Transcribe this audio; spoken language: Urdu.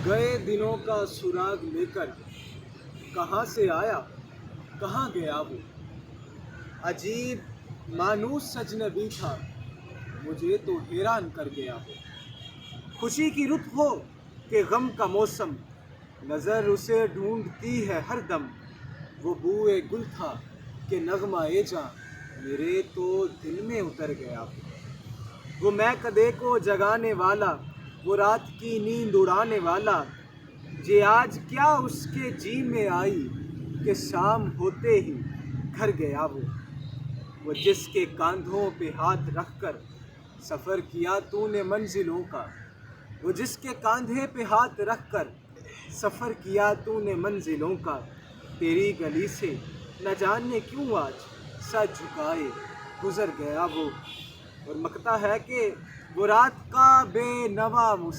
گئے دنوں کا سراغ لے کر کہاں سے آیا کہاں گیا وہ؟ عجیب مانوس اجنبی تھا، مجھے تو حیران کر گیا وہ۔ خوشی کی رت ہو کہ غم کا موسم، نظر اسے ڈھونڈتی ہے ہر دم۔ وہ بوئے گل تھا کہ نغمہ جاں، میرے تو دل میں اتر گیا وہ مہکدے کو جگانے والا، وہ رات کی نیند اڑانے والا۔ یہ آج کیا اس کے جی میں آئی کہ شام ہوتے ہی گھر گیا وہ جس کے کاندھوں پہ ہاتھ رکھ کر سفر کیا تو نے منزلوں کا، وہ جس کے کاندھے پہ ہاتھ رکھ کر سفر کیا تو نے منزلوں کا۔ تیری گلی سے نہ جانے کیوں آج سر جھکائے گزر گیا وہ، اور مکتا ہے کہ وہ رات کا بے نوا